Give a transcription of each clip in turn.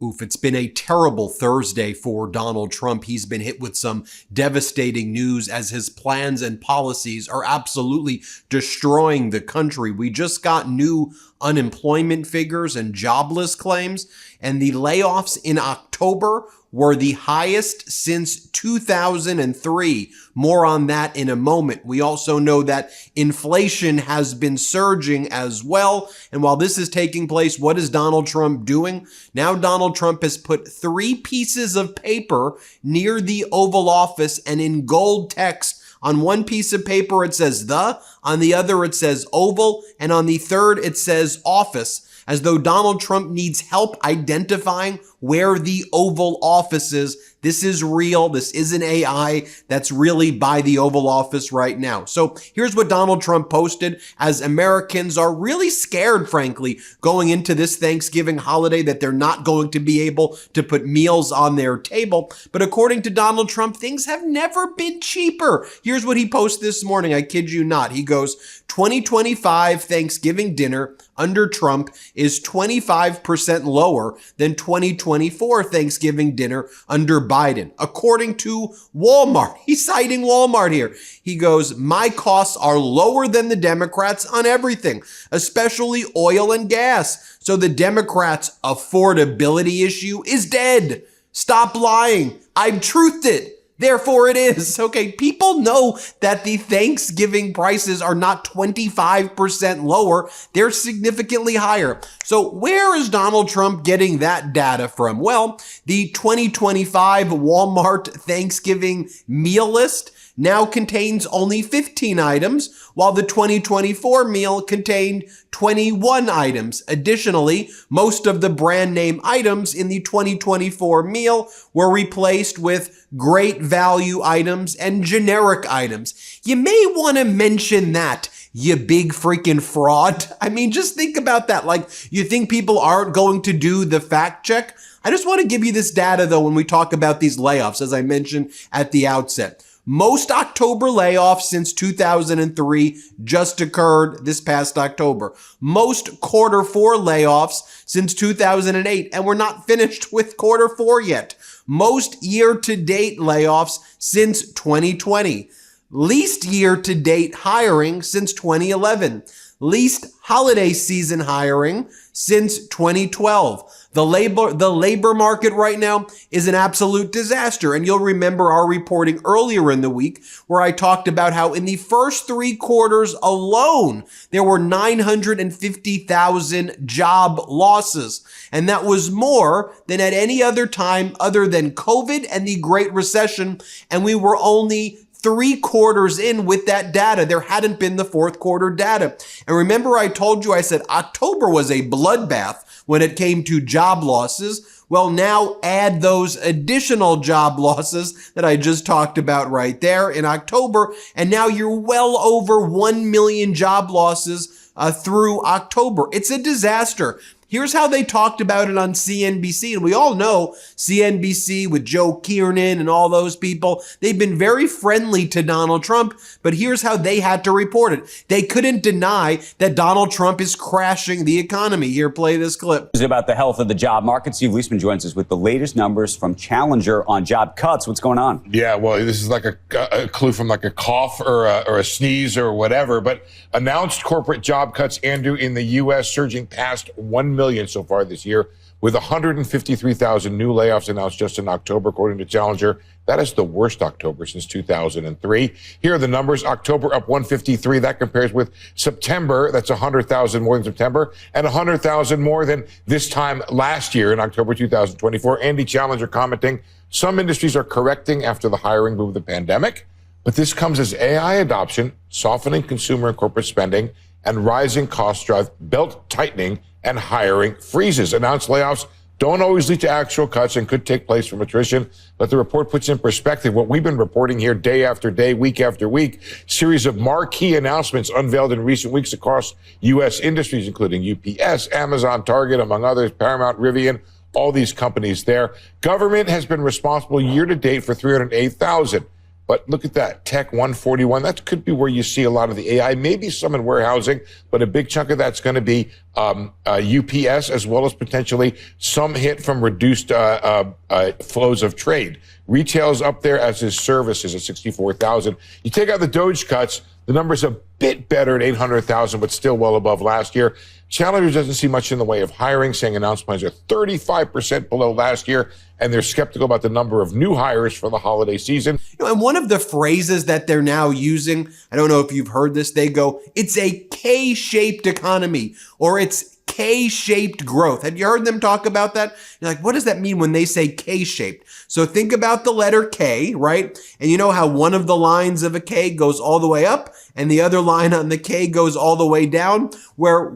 Oof, it's been a terrible Thursday for Donald Trump. He's been hit with some devastating news as his plans and policies are absolutely destroying the country. We just got new unemployment figures and jobless claims, and the layoffs in October were the highest since 2003. More on that in a moment. We also know that inflation has been surging as well. And while this is taking place, what is Donald Trump doing? Now Donald Trump has put 3 pieces of paper near the Oval Office, and in gold text, on one piece of paper it says "the," on the other it says "Oval," and on the third it says "Office," as though Donald Trump needs help identifying where the Oval Office is. This is real. This isn't AI. That's really by the Oval Office right now. So here's what Donald Trump posted as Americans are really scared, frankly, going into this Thanksgiving holiday that they're not going to be able to put meals on their table. But according to Donald Trump, things have never been cheaper. Here's what he posted this morning. I kid you not. He goes, 2025 Thanksgiving dinner under Trump is 25% lower than 2024 Thanksgiving dinner under Biden. According to Walmart, he's citing Walmart here. He goes, my costs are lower than the Democrats on everything, especially oil and gas. So the Democrats' affordability issue is dead. Stop lying. I've truthed it. Therefore it is. Okay, people know that the Thanksgiving prices are not 25% lower. They're significantly higher. So where is Donald Trump getting that data from? Well, the 2025 Walmart Thanksgiving meal list now contains only 15 items, while the 2024 meal contained 21 items. Additionally, most of the brand name items in the 2024 meal were replaced with great value items and generic items. You may want to mention that, you big freaking fraud. I mean, just think about that. Like, you think people aren't going to do the fact check? I just want to give you this data, though, when we talk about these layoffs, as I mentioned at the outset. Most October layoffs since 2003 just occurred this past October. Most quarter 4 layoffs since 2008, and we're not finished with quarter 4 yet. Most year-to-date layoffs since 2020. Least year-to-date hiring since 2011. Least holiday season hiring since 2012. The labor market right now is an absolute disaster. And you'll remember our reporting earlier in the week where I talked about how in the first 3 quarters alone, there were 950,000 job losses. And that was more than at any other time other than COVID and the Great Recession. And we were only 3 quarters in with that data. There hadn't been the 4th quarter data. And remember I told you, I said October was a bloodbath when it came to job losses. Well, now add those additional job losses that I just talked about right there in October, and now you're well over 1 million job losses through October. It's a disaster. Here's how they talked about it on CNBC. And we all know CNBC with Joe Kiernan and all those people, they've been very friendly to Donald Trump, but here's how they had to report it. They couldn't deny that Donald Trump is crashing the economy. Here, play this clip. It's about the health of the job market. Steve Leisman joins us with the latest numbers from Challenger on job cuts. What's going on? Yeah, well, this is like a clue from like a cough or a sneeze or whatever, but announced corporate job cuts, Andrew, in the U.S. surging past 1 million so far this year, with 153,000 new layoffs announced just in October, according to Challenger. That is the worst October since 2003. Here are the numbers. October up 153. That compares with September. That's 100,000 more than September and 100,000 more than this time last year in October 2024. Andy Challenger commenting, some industries are correcting after the hiring boom of the pandemic, but this comes as AI adoption, softening consumer and corporate spending, and rising costs drive belt tightening and hiring freezes. Announced layoffs don't always lead to actual cuts and could take place from attrition, but the report puts in perspective what we've been reporting here day after day, week after week. Series of marquee announcements unveiled in recent weeks across U.S. industries, including UPS, Amazon, Target, among others, Paramount, Rivian, all these companies there. Government has been responsible year to date for 308,000. But look at that, tech 141. That could be where you see a lot of the AI, maybe some in warehousing, but a big chunk of that's going to be UPS, as well as potentially some hit from reduced flows of trade. Retail's up there, as is services at 64,000. You take out the Doge cuts, the number's a bit better at 800,000, but still well above last year. Challenger doesn't see much in the way of hiring, saying announced plans are 35% below last year, and they're skeptical about the number of new hires for the holiday season. And one of the phrases that they're now using, I don't know if you've heard this, they go, it's a K-shaped economy, or it's K-shaped growth. Have you heard them talk about that? You're like, what does that mean when they say K-shaped? So think about the letter K, right? And you know how one of the lines of a K goes all the way up and the other line on the K goes all the way down? Where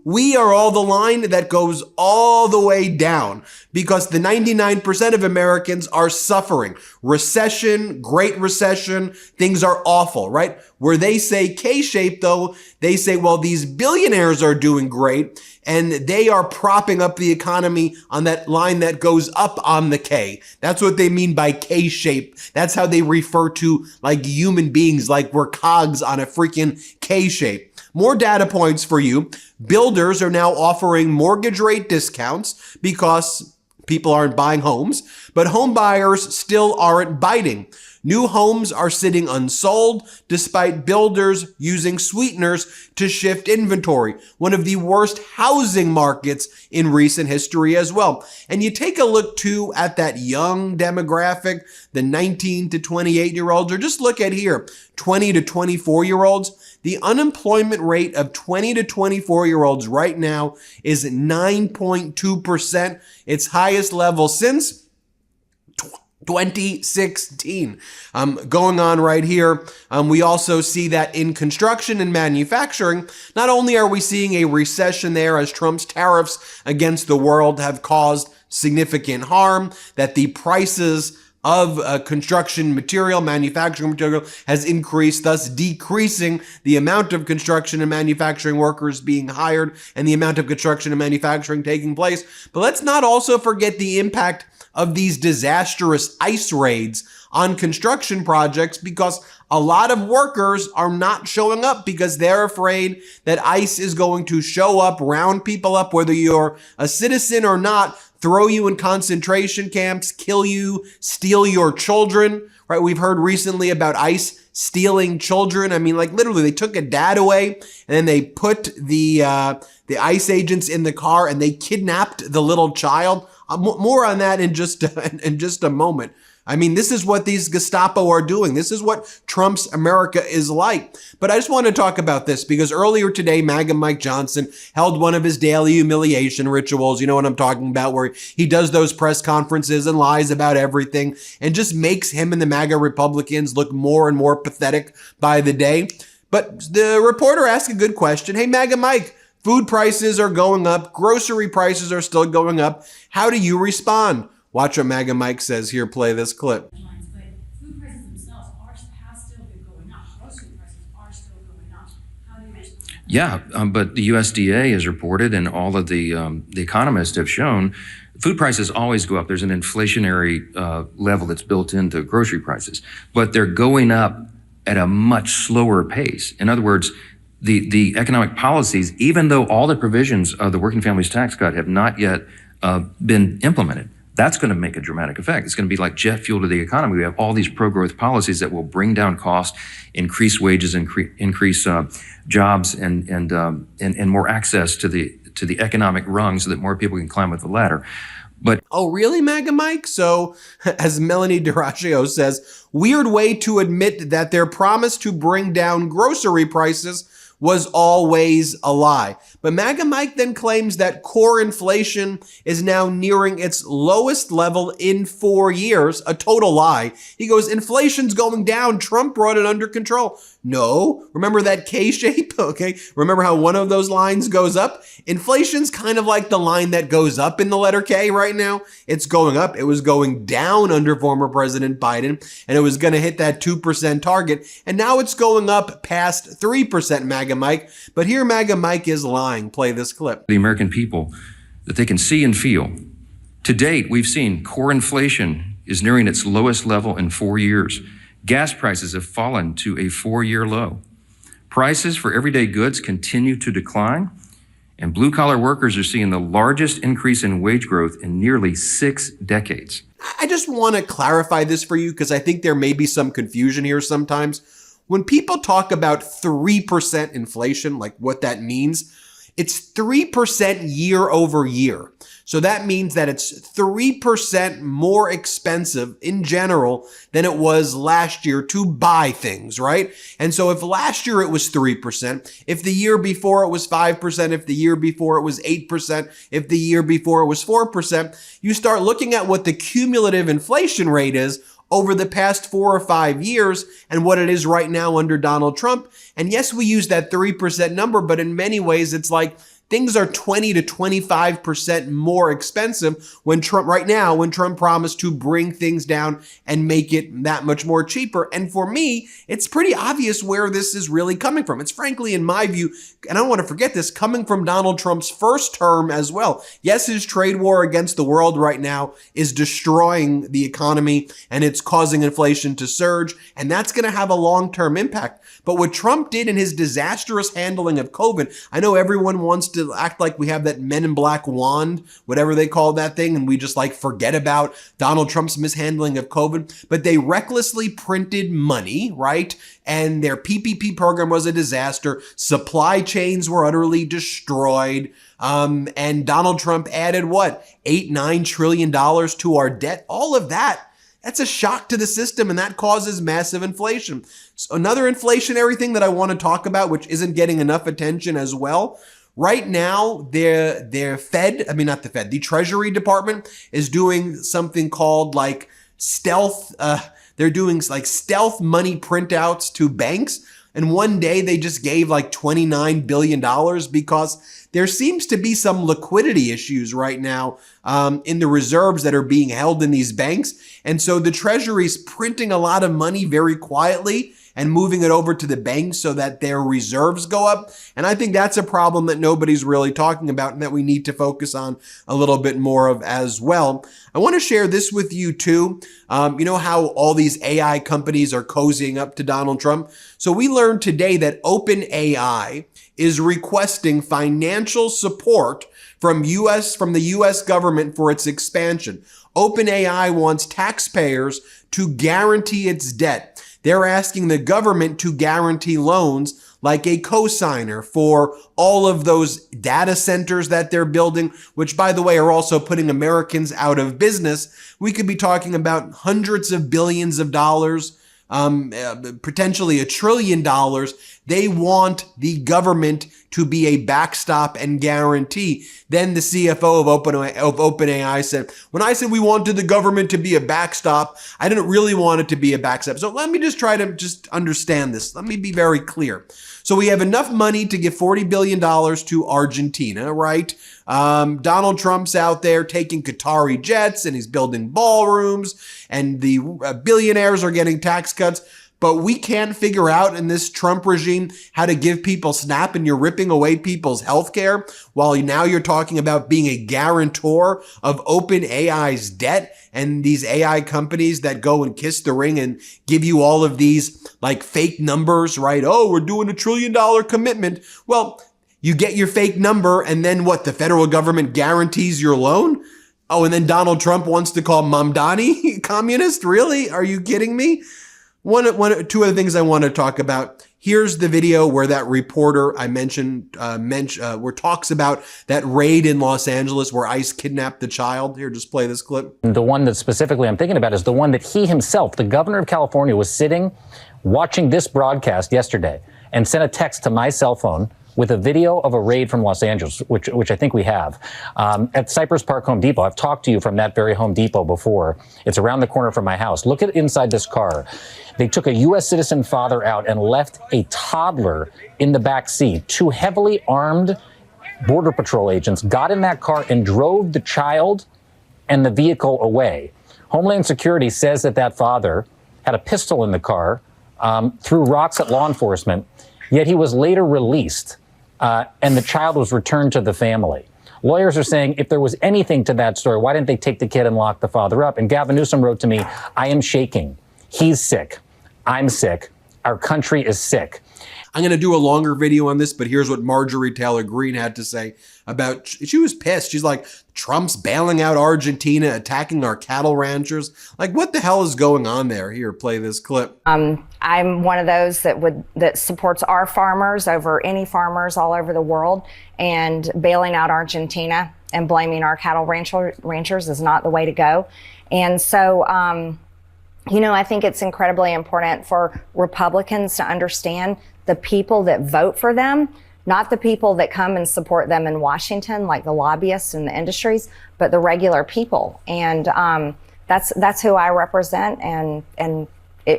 we are all the line that goes all the way down, because the 99% of Americans are suffering. Recession, Great Recession, things are awful, right? Where they say K-shaped though, they say, well, these billionaires are doing great and they are propping up the economy on that line that goes up on the K. That's what they mean by K-shape. That's how they refer to like human beings, like we're cogs on a freaking K-shape. More data points for you. Builders are now offering mortgage rate discounts because people aren't buying homes, but home buyers still aren't biting. New homes are sitting unsold despite builders using sweeteners to shift inventory. One of the worst housing markets in recent history as well. And you take a look too at that young demographic, the 19 to 28-year-olds, or just look at here, 20 to 24-year-olds. The unemployment rate of 20 to 24-year-olds right now is 9.2%, its highest level since 2016. Going on right here, we also see that in construction and manufacturing, not only are we seeing a recession there as Trump's tariffs against the world have caused significant harm, that the prices of construction material, manufacturing material has increased, thus decreasing the amount of construction and manufacturing workers being hired and the amount of construction and manufacturing taking place. But let's not also forget the impact of these disastrous ICE raids on construction projects, because a lot of workers are not showing up because they're afraid that ICE is going to show up, round people up, whether you're a citizen or not, throw you in concentration camps, kill you, steal your children, right? We've heard recently about ICE stealing children. I mean, like literally they took a dad away and then they put the ICE agents in the car and they kidnapped the little child. More on that in just a moment. I mean, this is what these Gestapo are doing. This is what Trump's America is like. But I just want to talk about this because earlier today, MAGA Mike Johnson held one of his daily humiliation rituals. You know what I'm talking about, where he does those press conferences and lies about everything and just makes him and the MAGA Republicans look more and more pathetic by the day. But the reporter asked a good question. Hey, MAGA Mike, food prices are going up. Grocery prices are still going up. How do you respond? Watch what MAGA Mike says here. Play this clip. But food prices themselves have still been going up. Grocery prices are still going up. How do you respond? Yeah, but the USDA has reported, and all of the economists have shown, food prices always go up. There's an inflationary level that's built into grocery prices, but they're going up at a much slower pace. In other words, the economic policies, even though all the provisions of the Working Families Tax Cut have not yet been implemented, that's going to make a dramatic effect. It's going to be like jet fuel to the economy. We have all these pro-growth policies that will bring down costs, increase wages, increase jobs, and more access to the economic rung, so that more people can climb up the ladder. But oh, really, MAGA Mike? So, as Melanie DiRaggio says, weird way to admit that their promise to bring down grocery prices was always a lie. But MAGA Mike then claims that core inflation is now nearing its lowest level in 4 years, a total lie. He goes, inflation's going down. Trump brought it under control. No, remember that K-shape? Okay, remember how one of those lines goes up? Inflation's kind of like the line that goes up in the letter K right now. It's going up. It was going down under former President Biden, and it was going to hit that 2% target, and now it's going up past 3%, MAGA Mike. But here MAGA Mike is lying. Play this clip. the American people, that they can see and feel. To date, we've seen core inflation is nearing its lowest level in 4 years. Gas prices have fallen to a 4-year low. Prices for everyday goods continue to decline, and blue-collar workers are seeing the largest increase in wage growth in nearly 6 decades. I just want to clarify this for you because I think there may be some confusion here sometimes. When people talk about 3% inflation, like what that means, it's 3% year over year. So that means that it's 3% more expensive in general than it was last year to buy things, right? And so if last year it was 3%, if the year before it was 5%, if the year before it was 8%, if the year before it was 4%, you start looking at what the cumulative inflation rate is over the past 4 or 5 years and what it is right now under Donald Trump. And yes, we use that 3% number, but in many ways it's like things are 20 to 25% more expensive when Trump promised to bring things down and make it that much more cheaper. And for me, it's pretty obvious where this is really coming from. It's frankly, in my view, and I don't want to forget this, coming from Donald Trump's first term as well. Yes, his trade war against the world right now is destroying the economy and it's causing inflation to surge, and that's going to have a long-term impact. But what Trump did in his disastrous handling of COVID, I know everyone wants to act like we have that Men in Black wand, whatever they call that thing, and we just like forget about Donald Trump's mishandling of COVID, but they recklessly printed money, right? And their PPP program was a disaster. Supply chains were utterly destroyed. And Donald Trump added what? $8-9 trillion to our debt. All of that. That's a shock to the system, and that causes massive inflation. So another inflationary thing that I want to talk about, which isn't getting enough attention as well. Right now, the Treasury Department is doing something called like stealth. They're doing like stealth money printouts to banks. And one day they just gave like $29 billion because there seems to be some liquidity issues right now in the reserves that are being held in these banks. And so the Treasury's printing a lot of money very quietly and moving it over to the banks so that their reserves go up. And I think that's a problem that nobody's really talking about and that we need to focus on a little bit more of as well. I want to share this with you too. You know how all these AI companies are cozying up to Donald Trump? So we learned today that OpenAI is requesting financial support from the US government for its expansion. OpenAI wants taxpayers to guarantee its debt. They're asking the government to guarantee loans like a cosigner for all of those data centers that they're building, which, by the way, are also putting Americans out of business. We could be talking about hundreds of billions of dollars, potentially $1 trillion. They want the government to be a backstop and guarantee. Then the CFO of OpenAI said, when I said we wanted the government to be a backstop, I didn't really want it to be a backstop. So let me just try to just understand this. Let me be very clear. So we have enough money to give $40 billion to Argentina, right? Donald Trump's out there taking Qatari jets and he's building ballrooms and the billionaires are getting tax cuts. But we can't figure out in this Trump regime how to give people SNAP, and you're ripping away people's health care while now you're talking about being a guarantor of OpenAI's debt and these AI companies that go and kiss the ring and give you all of these like fake numbers, right? Oh, we're doing $1 trillion commitment. Well, you get your fake number and then what? The federal government guarantees your loan? Oh, and then Donald Trump wants to call Mamdani communist? Really? Are you kidding me? Two other things I want to talk about. Here's the video where that reporter I mentioned, where talks about that raid in Los Angeles where ICE kidnapped the child. Here, just play this clip. The one that specifically I'm thinking about is the one that he himself, the governor of California, was sitting watching this broadcast yesterday and sent a text to my cell phone with a video of a raid from Los Angeles, which I think we have, at Cypress Park Home Depot. I've talked to you from that very Home Depot before. It's around the corner from my house. Look at inside this car. They took a U.S. citizen father out and left a toddler in the back seat. 2 heavily armed Border Patrol agents got in that car and drove the child and the vehicle away. Homeland Security says that father had a pistol in the car, threw rocks at law enforcement, yet he was later released. And the child was returned to the family. Lawyers are saying if there was anything to that story, why didn't they take the kid and lock the father up? And Gavin Newsom wrote to me, I am shaking. He's sick. I'm sick. Our country is sick. I'm going to do a longer video on this, but here's what Marjorie Taylor Greene had to say about, she was pissed. She's like, Trump's bailing out Argentina, attacking our cattle ranchers. Like, what the hell is going on there? Here, play this clip. I'm one of those that supports our farmers over any farmers all over the world, and bailing out Argentina and blaming our cattle ranchers is not the way to go. And so, I think it's incredibly important for Republicans to understand the people that vote for them, not the people that come and support them in Washington, like the lobbyists and the industries, but the regular people. And that's who I represent. And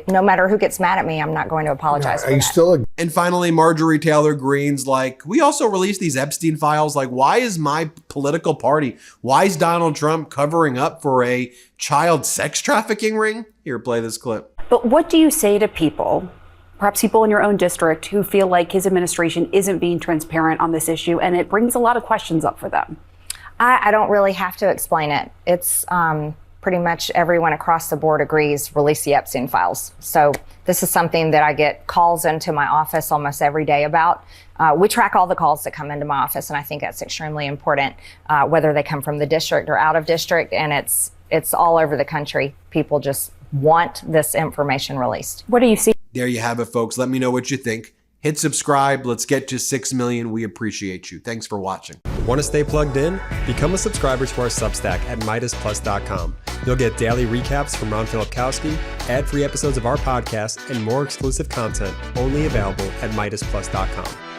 no matter who gets mad at me, I'm not going to apologize for that. And finally, Marjorie Taylor Greene's like, we also released these Epstein files. Like, why is my political party, why is Donald Trump covering up for a child sex trafficking ring? Here, play this clip. But what do you say to people, perhaps people in your own district, who feel like his administration isn't being transparent on this issue, and it brings a lot of questions up for them? I don't really have to explain it. It's pretty much everyone across the board agrees, release the Epstein files. So this is something that I get calls into my office almost every day about. We track all the calls that come into my office, and I think that's extremely important, whether they come from the district or out of district, and it's all over the country. People just want this information released. What do you see? There you have it, folks. Let me know what you think. Hit subscribe. Let's get to 6 million. We appreciate you. Thanks for watching. Want to stay plugged in? Become a subscriber to our Substack at MeidasPlus.com. You'll get daily recaps from Ron Filipkowski, ad-free episodes of our podcast, and more exclusive content only available at MeidasPlus.com.